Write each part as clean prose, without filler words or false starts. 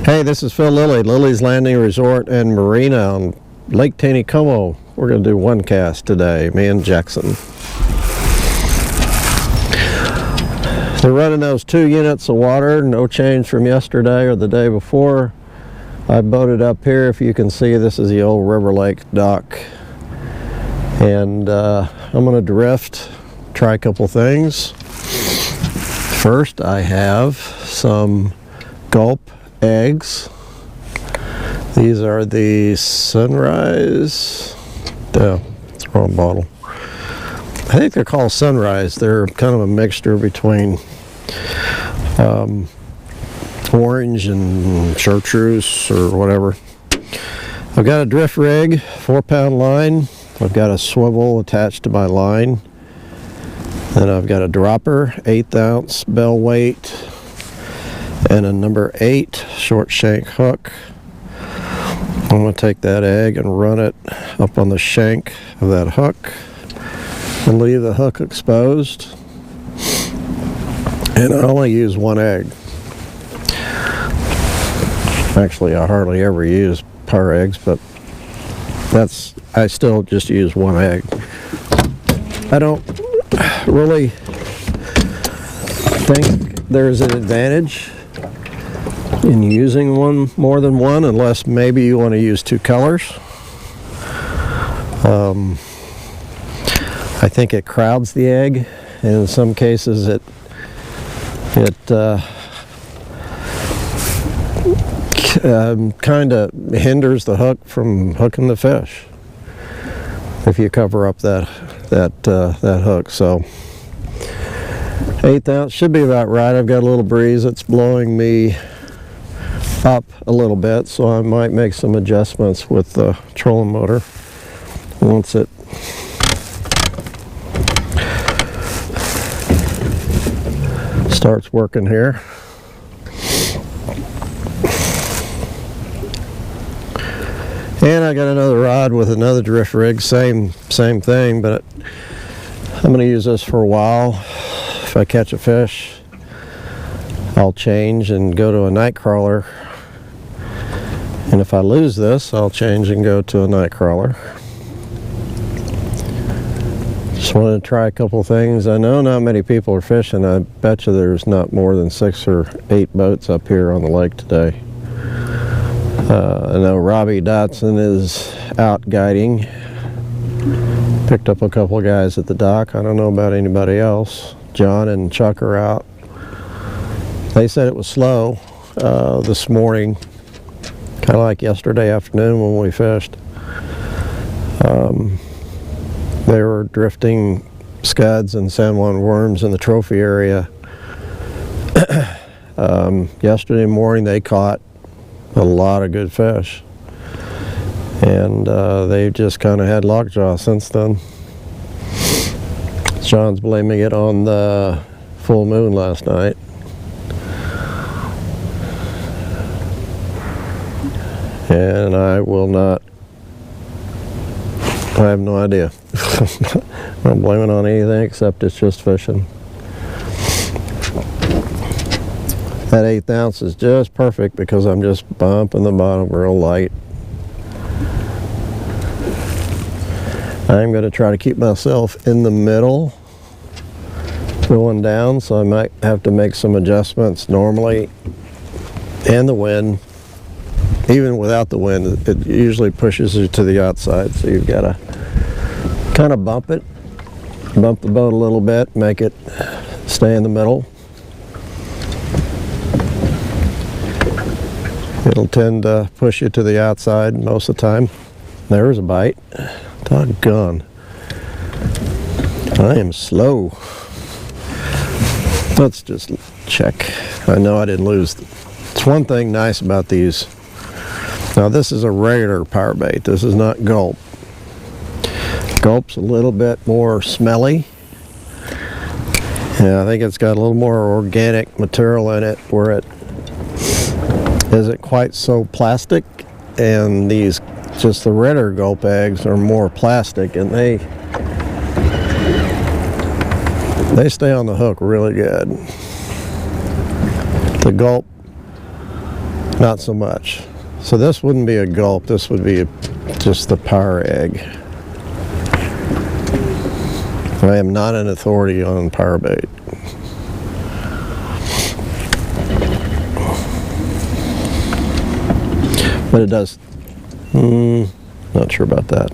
Hey, this is Phil Lilley, Lilley's Landing Resort and Marina on Lake Taneycomo. We're going to do one cast today, me and Jackson. They're running those 2 units of water, no change from yesterday or the day before. I boated up here. If you can see, this is the old River Lake dock. And I'm going to drift, try a couple things. First, I have some Gulp eggs. These are the Sunrise. Oh, it's the wrong bottle. I think they're called Sunrise. They're kind of a mixture between orange and chartreuse or whatever. I've got a drift rig, 4-pound line. I've got a swivel attached to my line. Then I've got a dropper, 1/8 ounce bell weight, and a number 8 short shank hook. I'm going to take that egg and run it up on the shank of that hook and leave the hook exposed. And I only use 1 egg. Actually, I hardly ever use par eggs, but I still just use 1 egg. I don't really think there's an advantage in using more than one, unless maybe you want to use 2 colors. I think it crowds the egg, and in some cases it kind of hinders the hook from hooking the fish if you cover up that hook. So 1/8 ounce should be about right. I've got a little breeze that's blowing me up a little bit, so I might make some adjustments with the trolling motor once it starts working here. And I got another rod with another drift rig, same thing, but I'm going to use this for a while. If I catch a fish, I'll change and go to a night crawler. And if I lose this, I'll change and go to a night crawler. Just wanted to try a couple things. I know not many people are fishing. I bet you there's not more than 6 or 8 boats up here on the lake today. I know Robbie Dotson is out guiding. Picked up a couple of guys at the dock. I don't know about anybody else. John and Chuck are out. They said it was slow this morning, kind of like yesterday afternoon when we fished. They were drifting scuds and San Juan worms in the trophy area. Yesterday morning they caught a lot of good fish, and they've just kind of had lockjaw since then. John's blaming it on the full moon last night. And I have no idea. I don't blame it on anything except it's just fishing. That 1/8 ounce is just perfect because I'm just bumping the bottom real light. I'm going to try to keep myself in the middle going down, so I might have to make some adjustments normally. And the wind, even without the wind, it usually pushes you to the outside, so you've got to kind of bump the boat a little bit, make it stay in the middle. It'll tend to push you to the outside most of the time. There's a bite. Doggone. I am slow. Let's just check. I know I didn't lose. It's one thing nice about these. Now this is a regular power bait. This is not Gulp. Gulp's a little bit more smelly. And I think it's got a little more organic material in it where it isn't quite so plastic, and these, just the redder Gulp eggs are more plastic, and they stay on the hook really good. The Gulp not so much. So this wouldn't be a gulp, this would be just the power egg. I am not an authority on power bait. But it does, not sure about that.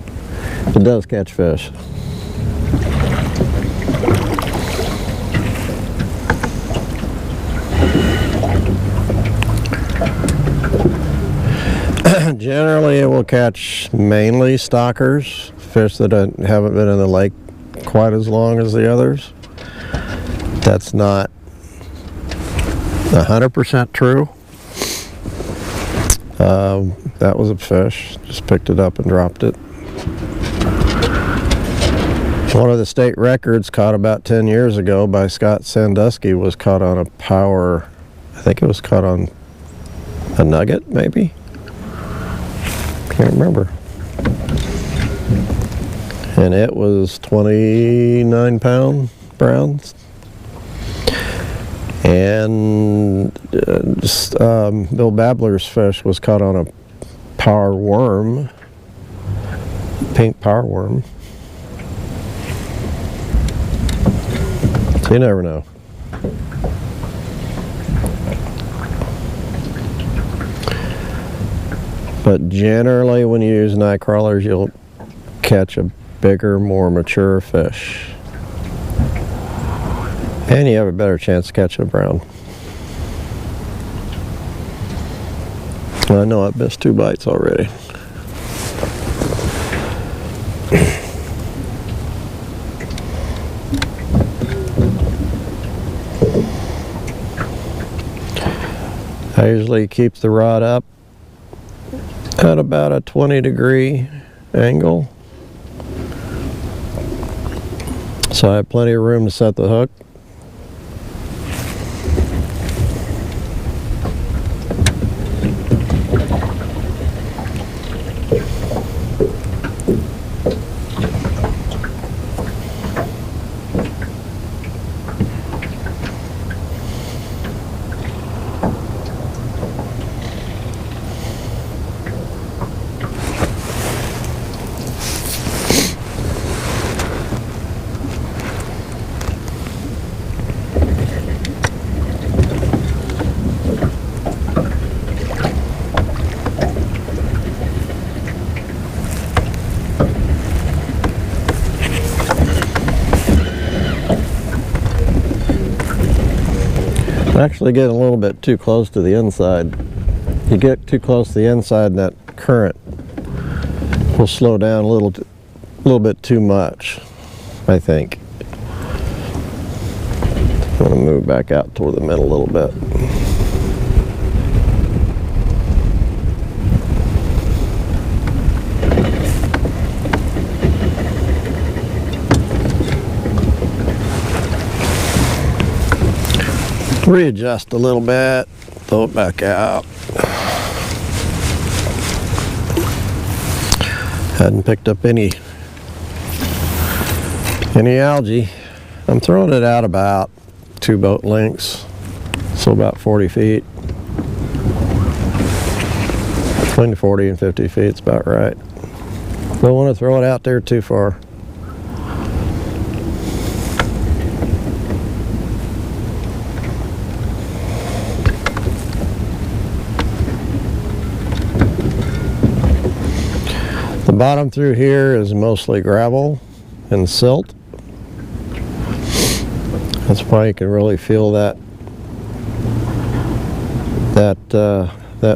It does catch fish. Generally it will catch mainly stockers, fish that haven't been in the lake quite as long as the others. That's not 100% true. That was a fish, just picked it up and dropped it. One of the state records caught about 10 years ago by Scott Sandusky was caught on a power, I think it was caught on a nugget maybe? Can't remember. And it was 29-pound browns. And Bill Babler's fish was caught on a power worm, pink power worm. So you never know. But generally when you use night crawlers, you'll catch a bigger, more mature fish. And you have a better chance of catching a brown. I know I've missed 2 bites already. I usually keep the rod up at about a 20-degree angle. So I have plenty of room to set the hook. Actually getting a little bit too close to the inside. You get too close to the inside and that current will slow down a little bit too much, I think. I'm going to move back out toward the middle a little bit. Readjust a little bit, throw it back out. Hadn't picked up any algae. I'm throwing it out about 2 boat lengths, so about 40 feet. Between 40 and 50 feet is about right. Don't want to throw it out there too far. The bottom through here is mostly gravel and silt. That's why you can really feel that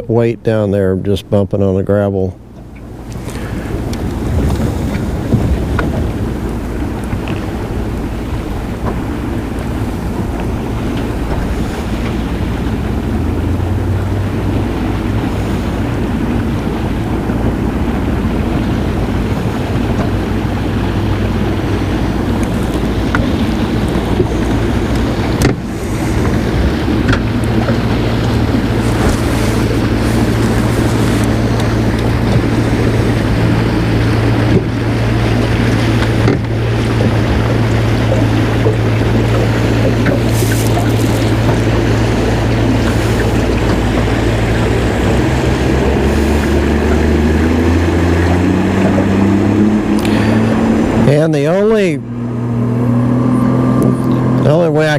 weight down there just bumping on the gravel.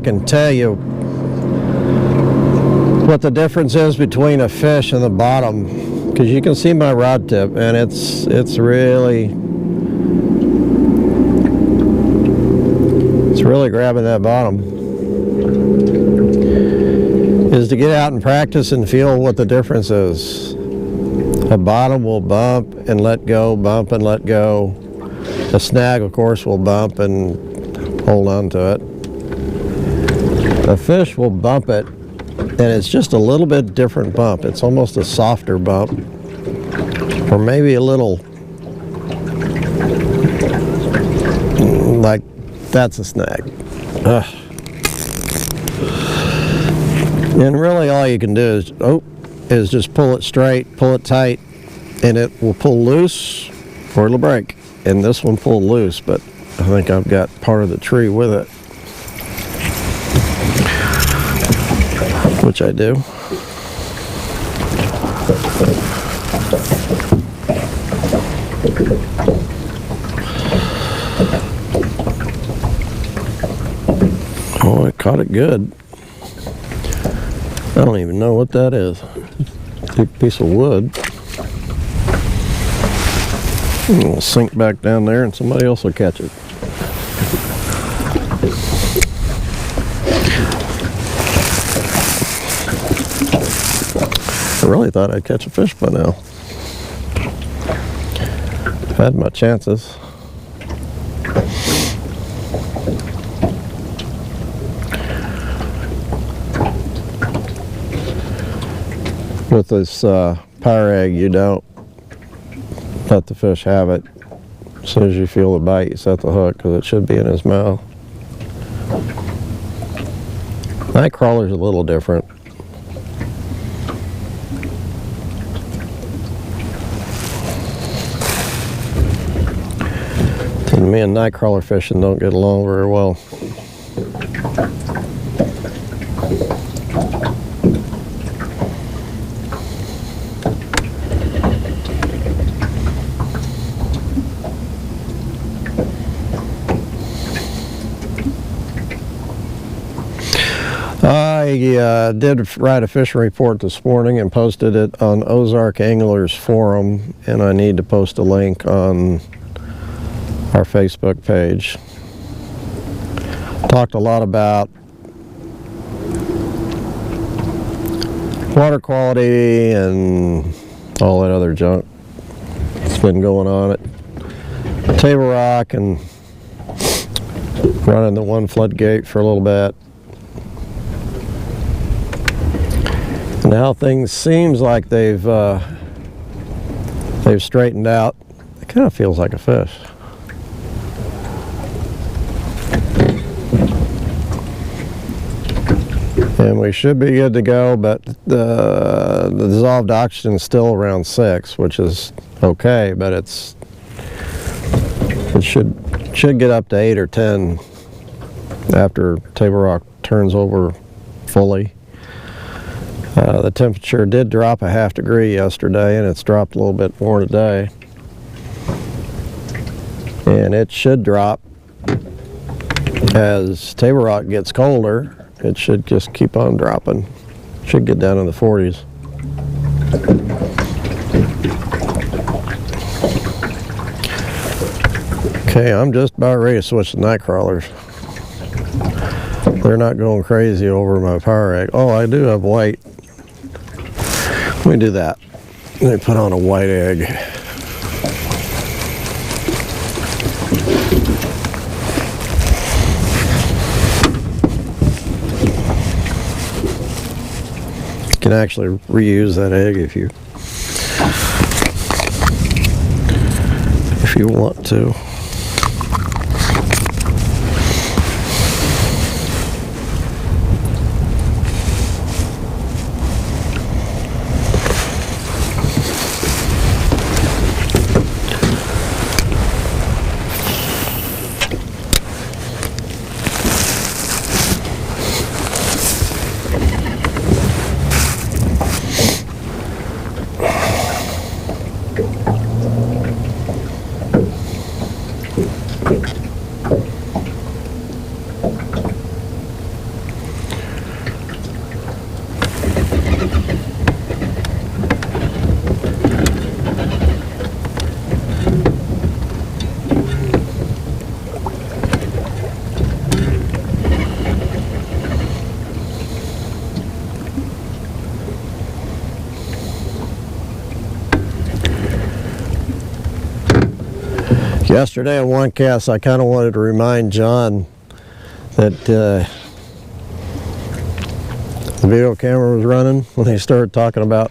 can tell you what the difference is between a fish and the bottom, because you can see my rod tip, and it's really grabbing that bottom. Is to get out and practice and feel what the difference is. A bottom will bump and let go, bump and let go. A snag, of course, will bump and hold on to it. A fish will bump it, and it's just a little bit different bump. It's almost a softer bump, or maybe a little like that's a snag. Ugh. And really all you can do is just pull it straight, pull it tight, and it will pull loose or it'll break. And this one pulled loose, but I think I've got part of the tree with it, which I do. Oh, I caught it good. I don't even know what that is. It's a piece of wood. It'll sink back down there and somebody else will catch it. I really thought I'd catch a fish by now. I've had my chances. With this power egg, you don't let the fish have it. As soon as you feel the bite, you set the hook, because it should be in his mouth. Night crawler's a little different. And me and night crawler fishing don't get along very well. I did write a fishing report this morning and posted it on Ozark Anglers Forum, and I need to post a link on our Facebook page. Talked a lot about water quality and all that other junk that's been going on at Table Rock, and running the one floodgate for a little bit. Now things seems like they've straightened out. It kind of feels like a fish. And we should be good to go, but the dissolved oxygen is still around 6, which is okay, but it should get up to 8 or 10 after Table Rock turns over fully. The temperature did drop a ½ degree yesterday, and it's dropped a little bit more today. And it should drop as Table Rock gets colder. It should just keep on dropping. Should get down in the 40s. Okay, I'm just about ready to switch to night crawlers. They're not going crazy over my power egg. Oh, I do have white. Let me do that. Let me put on a white egg. You can actually reuse that egg if you want to. Yesterday on one cast, I kind of wanted to remind John that the video camera was running when he started talking about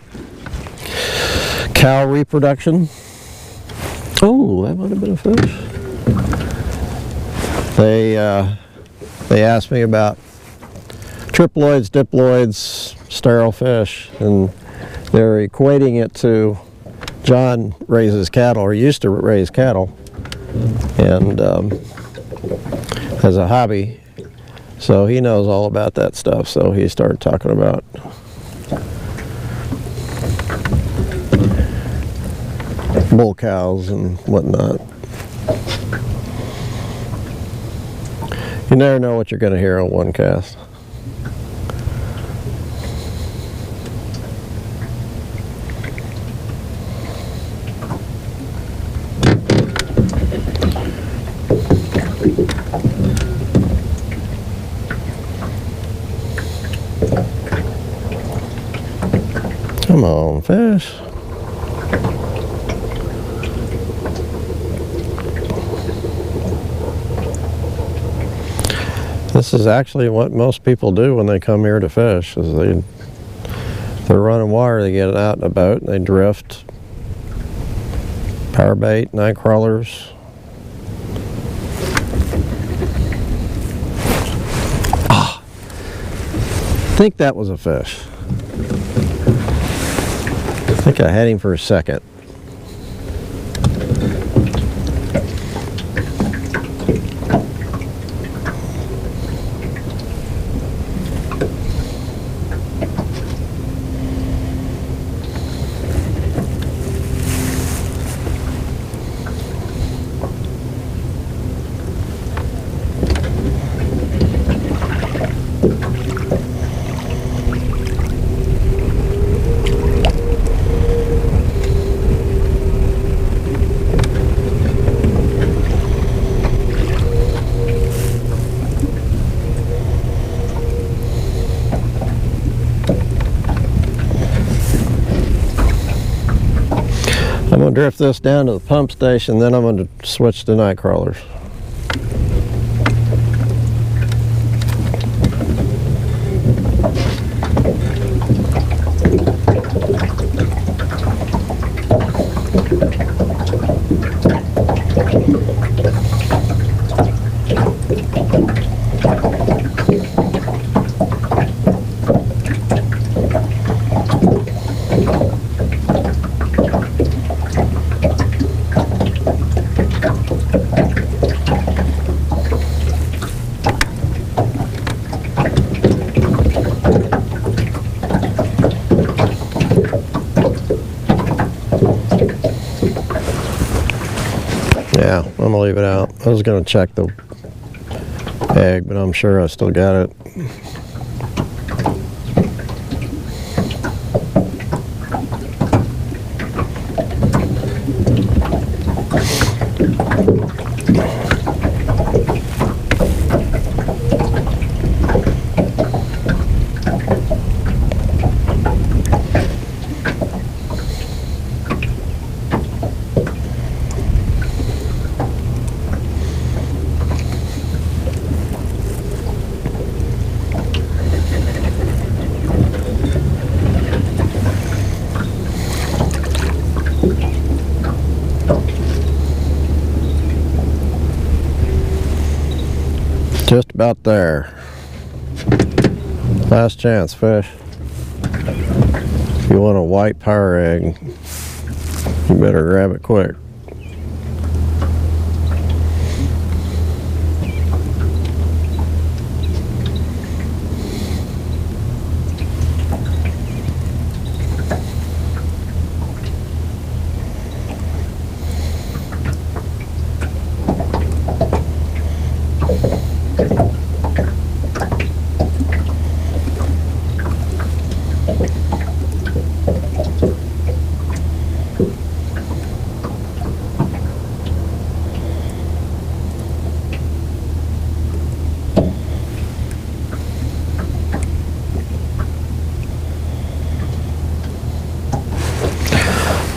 cow reproduction. Oh, that might have been a fish. They asked me about triploids, diploids, sterile fish, and they're equating it to John raises cattle, or used to raise cattle, and as a hobby, so he knows all about that stuff. So he started talking about bull cows and whatnot. You never know what you're going to hear on one cast. Come on, fish. This is actually what most people do when they come here to fish. Is they're running water, they get out in a boat, and they drift, power bait, night crawlers. Ah, I think that was a fish. I think I had him for a second. I'm going to drift this down to the pump station, then I'm going to switch to night crawlers. Yeah, I'm gonna leave it out. I was gonna check the egg, but I'm sure I still got it. Just about there. Last chance, fish. If you want a white power egg, you better grab it quick.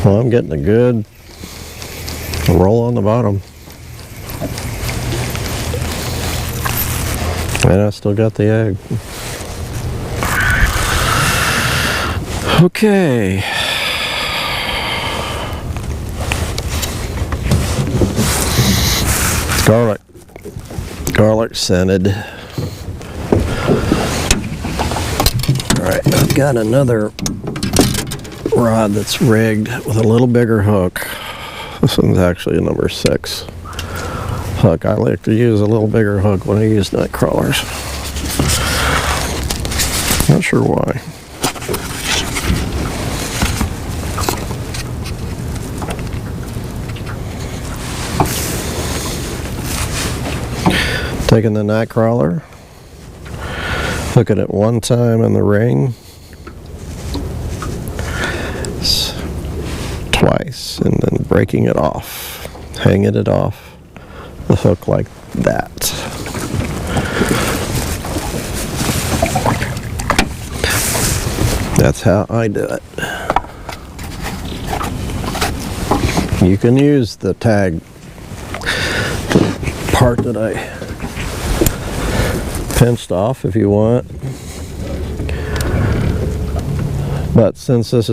Well, I'm getting a good roll on the bottom. And I still got the egg. Okay. Garlic scented. Alright, I've got another rod that's rigged with a little bigger hook. This one's actually a number 6 hook. I like to use a little bigger hook when I use night crawlers. Not sure why. Taking the night crawler, hooking it one time in the ring, twice, and then breaking it off, hanging it off the hook like that. That's how I do it. You can use the tag part that I pinched off if you want, but since this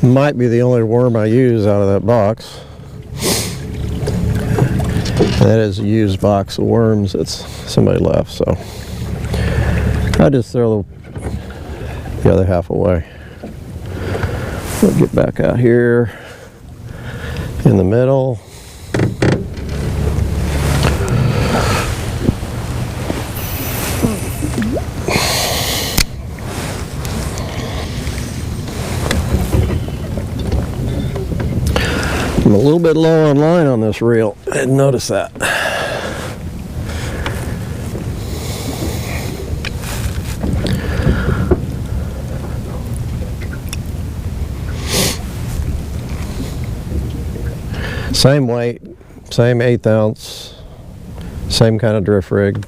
might be the only worm I use out of that box, that is a used box of worms that somebody left, so I just throw the other half away. We'll get back out here in the middle. I'm a little bit low on line on this reel. I didn't notice that. Same weight, same 1/8 ounce, same kind of drift rig.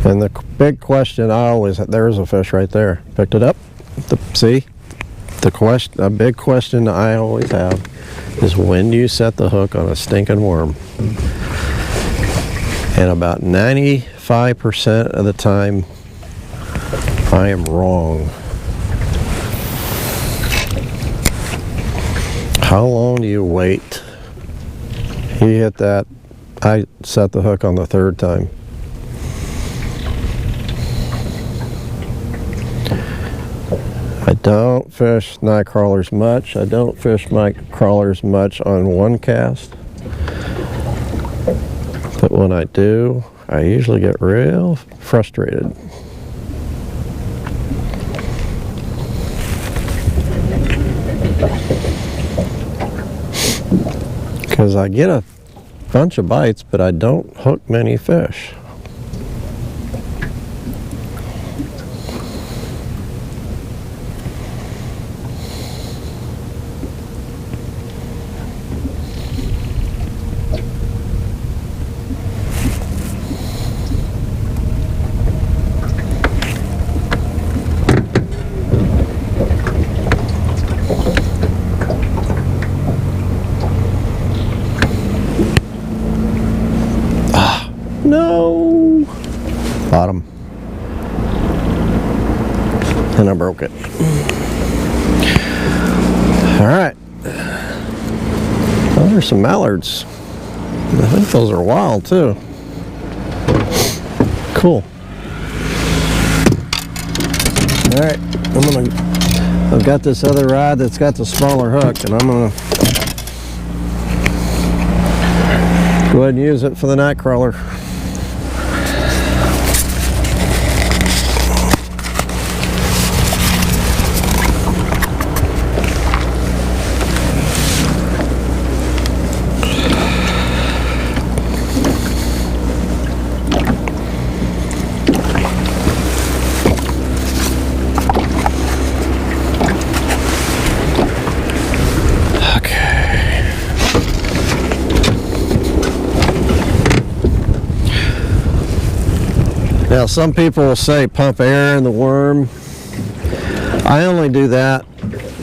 And the big question I always have, there's a fish right there. Picked it up. See? A big question I always have is when do you set the hook on a stinking worm? And about 95% of the time, I am wrong. How long do you wait? You hit that. I set the hook on the 3rd time. I don't fish night crawlers much. I don't fish night crawlers much on one cast. But when I do, I usually get real frustrated. Because I get a bunch of bites, but I don't hook many fish. No! Bottom. And I broke it. Alright. Those are some mallards. I think those are wild too. Cool. Alright, I've got this other rod that's got the smaller hook, and I'm gonna go ahead and use it for the night crawler. Now some people will say pump air in the worm. I only do that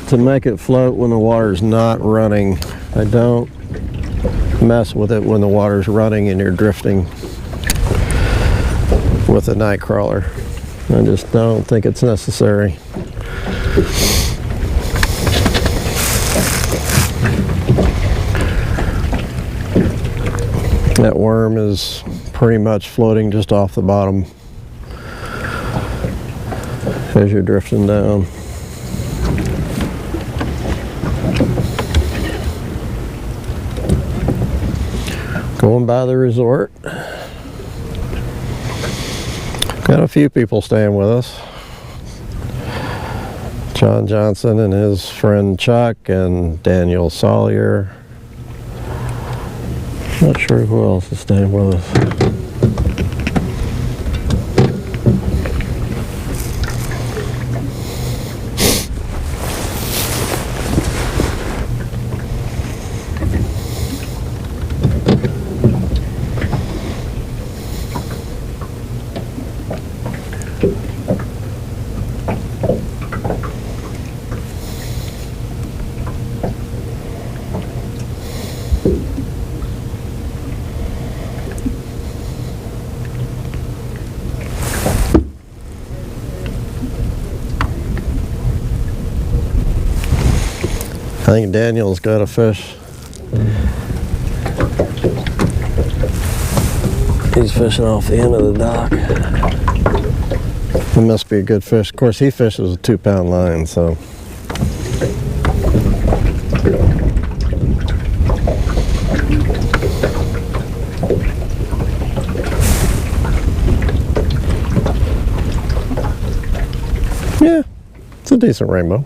to make it float when the water's not running. I don't mess with it when the water's running and you're drifting with a night crawler. I just don't think it's necessary. That worm is pretty much floating just off the bottom as you're drifting down. Going by the resort. Got a few people staying with us. John Johnson and his friend Chuck and Daniel Sawyer. Not sure who else is staying with us. I think Daniel's got a fish. He's fishing off the end of the dock. It must be a good fish. Of course, he fishes a 2-pound line, so. Yeah, it's a decent rainbow.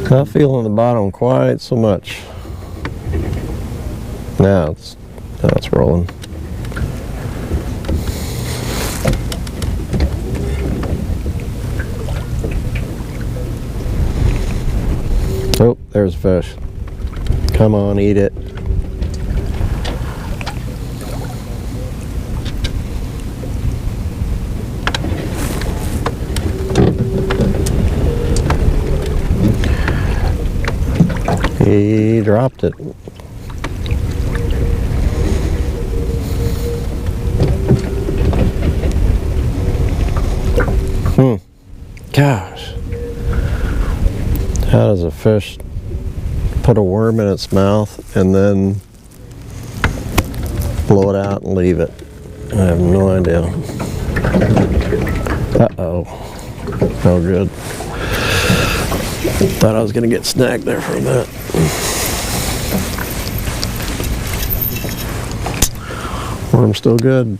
Not feeling the bottom quite so much. Now it's rolling. Oh, there's a fish. Come on, eat it. He dropped it. Gosh. How does a fish put a worm in its mouth and then blow it out and leave it? I have no idea. Uh-oh. No good. Thought I was going to get snagged there for a minute. Worm's still good.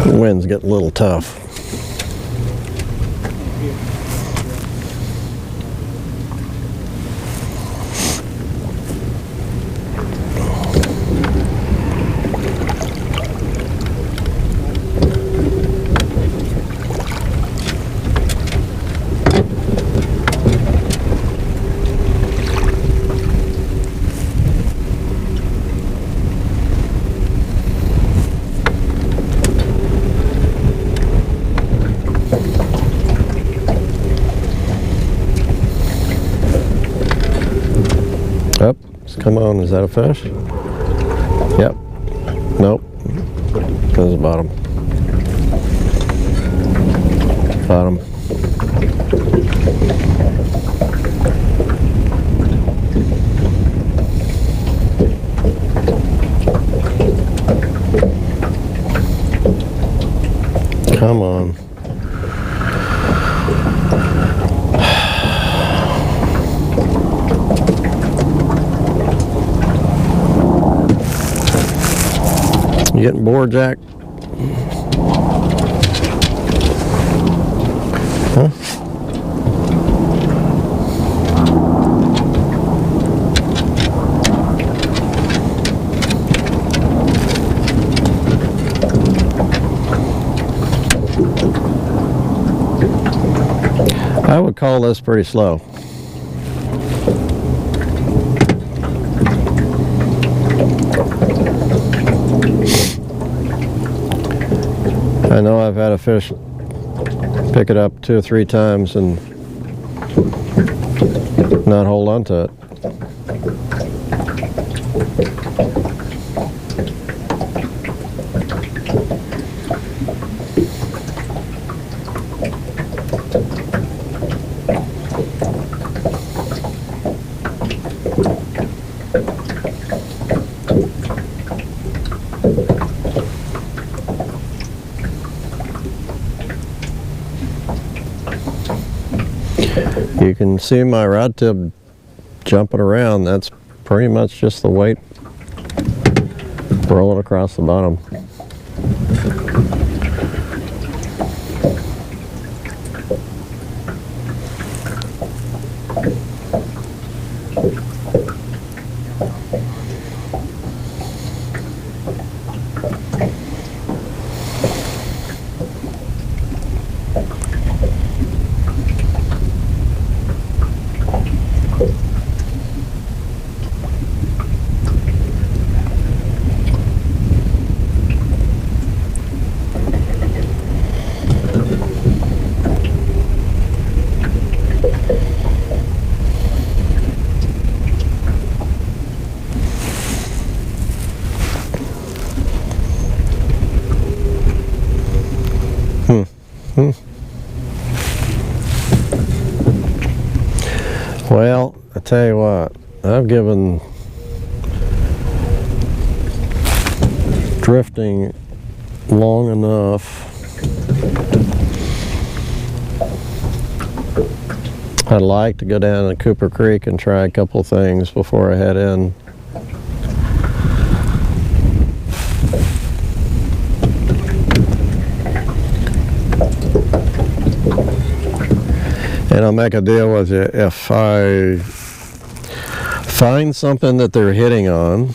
The wind's getting a little tough. Come on, is that a fish? Yep. Nope. There's the bottom. Bottom. Come on. You getting bored, Jack? Huh? I would call this pretty slow. I know I've had a fish pick it up 2 or 3 times and not hold on to it. You can see my rod tip jumping around. That's pretty much just the weight rolling across the bottom. Well, I tell you what, I've given drifting long enough. I'd like to go down to Cooper Creek and try a couple things before I head in. And I'll make a deal with you. If I find something that they're hitting on,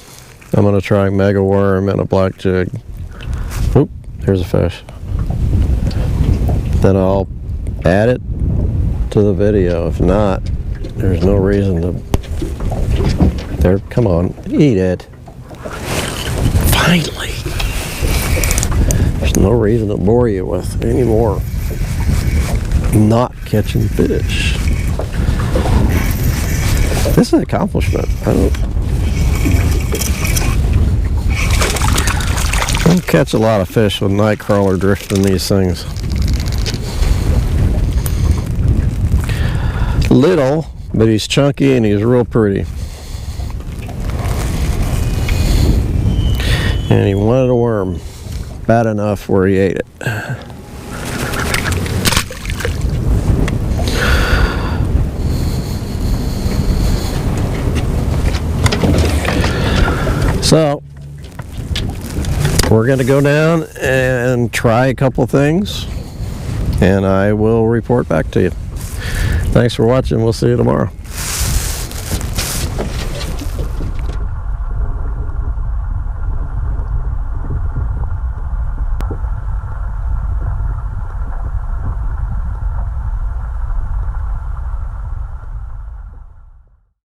I'm going to try mega worm and a black jig. Oop, there's a fish. Then I'll add it to the video. If not, there's no reason to. There, come on, eat it. Finally. There's no reason to bore you with anymore. Not catching fish. This is an accomplishment. I don't catch a lot of fish with night crawler drifting these things. Little, but he's chunky and he's real pretty. And he wanted a worm bad enough where he ate it. So, we're going to go down and try a couple things, and I will report back to you. Thanks for watching. We'll see you tomorrow.